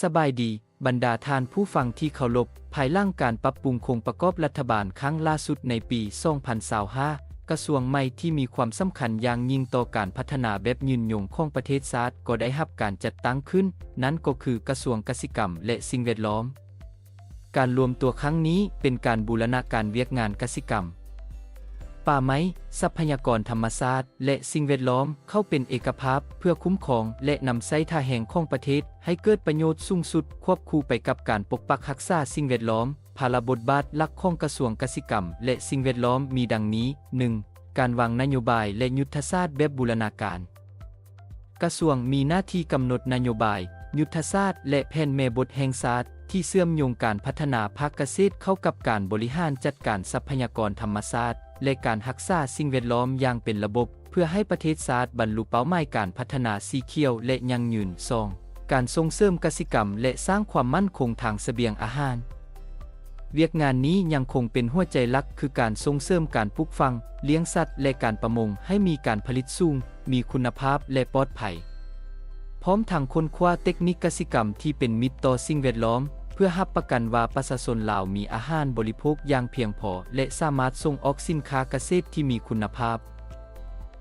สบายดีบรรดาทานผู้ฟังที่เคารพภายหลังการปรับปรุงโครงประกอบรัฐบาลครั้งล่าสุดในปี 2025 กระทรวงใหม่ที่มีความสำคัญอย่างยิ่งต่อการพัฒนาแบบยืนยงของประเทศชาติก็ได้รับการจัดตั้งขึ้นนั่นก็คือกระทรวงเกษตรกรรมและสิ่งแวดล้อมการรวมตัวครั้งนี้เป็นการบูรณาการเวียกงานเกษตรกรรมป่าไม้ทรัพยากรธรรมชาติและสิ่งแวดล้อมเข้าเป็นเอกภาพเพื่อคุ้มครองและนำใช้ท่าแห่งของประเทศให้เกิดประโยชน์สูงสุดควบคู่ไปกับการปกปักรักษาสิ่งแวดล้อมภารบทบาทหลักของกระทรวงเกษตรกรรมและสิ่งแวดล้อมมีดังนี้ 1. การวางนโยบายและยุทธศาสตร์แบบบูรณาการกระทรวงมีหน้าที่กำหนดนโยบายยุทธศาสตร์และแผนแม่บทแห่งชาติที่เชื่อมโยงการพัฒนาภาคเกษตรเข้ากับการบริหารจัดการทรัพยากรธรรมชาติและการรักษาสิ่งแวดล้อมอย่างเป็นระบบเพื่อให้ประเทศชาติบรรลุเป้าหมายการพัฒนาสีเขียวและยั่งยืน 2. การส่งเสริมกสิกรรมและสร้างความมั่นคงทางเสบียงอาหารเวียกงานนี้ยังคงเป็นหัวใจหลักคือการส่งเสริมการปลูกฝังเลี้ยงสัตว์และการประมงให้มีการผลิตสูงมีคุณภาพและปลอดภัยพร้อมทางค้นคว้าเทคนิคกสิกรรมที่เป็นมิตรต่อสิ่งแวดล้อมเพื่อรับประกันว่าประชาชนลาวมีอาหารบริโภคอย่างเพียงพอและสามารถส่งออกสินค้าเกษตรที่มีคุณภาพ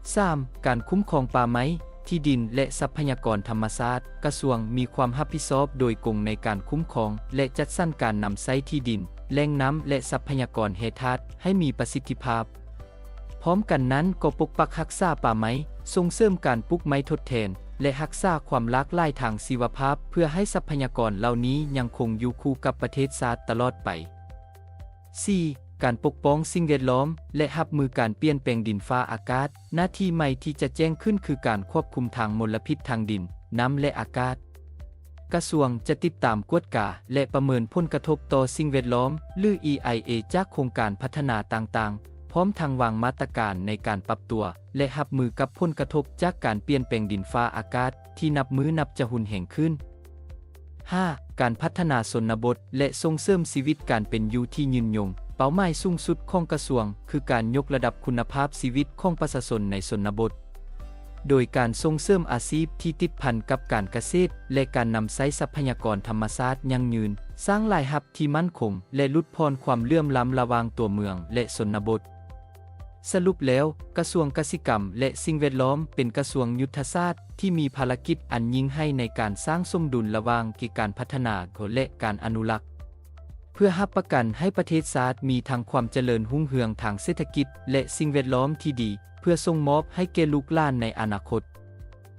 3. การคุ้มครองป่าไม้ที่ดินและทรัพยากรธรรมชาติกระทรวงมีความรับผิดชอบโดยตรงในการคุ้มครองและจัดสรรการนำใช้ที่ดินแหล่งน้ำและทรัพยากรแห่งชาติให้มีประสิทธิภาพพร้อมกันนั้นก็ปกปักรักษาป่าไม้ส่งเสริมการปลูกไม้ทดแทนและรักษาความหลากหลายทางชีวภาพเพื่อให้ทรัพยากรเหล่านี้ยังคงอยู่คู่กับประเทศชาติตลอดไป 4. การปกป้องสิ่งแวดล้อมและรับมือการเปลี่ยนแปลงดินฟ้าอากาศหน้าที่ใหม่ที่จะแจ้งขึ้นคือการควบคุมทางมลพิษทางดินน้ำและอากาศกระทรวงจะติดตามกวดกาและประเมินผลกระทบต่อสิ่งแวดล้อมหรือ EIA จากโครงการพัฒนาต่างๆพร้อมทางวางมาตรการในการปรับตัวและรับมือกับผลกระทบจากการเปลี่ยนแปลงดินฟ้าอากาศที่นับมื้อนับจะหุนแห่งขึ้น 5. การพัฒนาชนบทและส่งเสริมชีวิตการเป็นอยู่ที่ยืนยงเป้าหมายสูงสุดของกระทรวงคือการยกระดับคุณภาพชีวิตของประชาชนในชนบทโดยการส่งเสริมอาชีพที่ติดพันกับการเกษตรและการนำใช้ทรัพยากรธรรมชาติยั่งยืนสร้างรายรับที่มั่นคงและลดพรความเหลื่อมล้ำระหว่างตัวเมืองและชนบทสรุปแล้วกระทรวงเกษตรกรรมและสิ่งแวดล้อมเป็นกระทรวงยุทธศาสตร์ที่มีภารกิจอันยิ่งใหญ่ในการสร้างสมดุลระหว่างการพัฒนาและการอนุรักษ์เพื่อรับประกันให้ประเทศชาติมีทั้งความเจริญรุ่งเรืองทางเศรษฐกิจและสิ่งแวดล้อมที่ดีเพื่อส่งมอบให้แก่ลูกหลานในอนาคต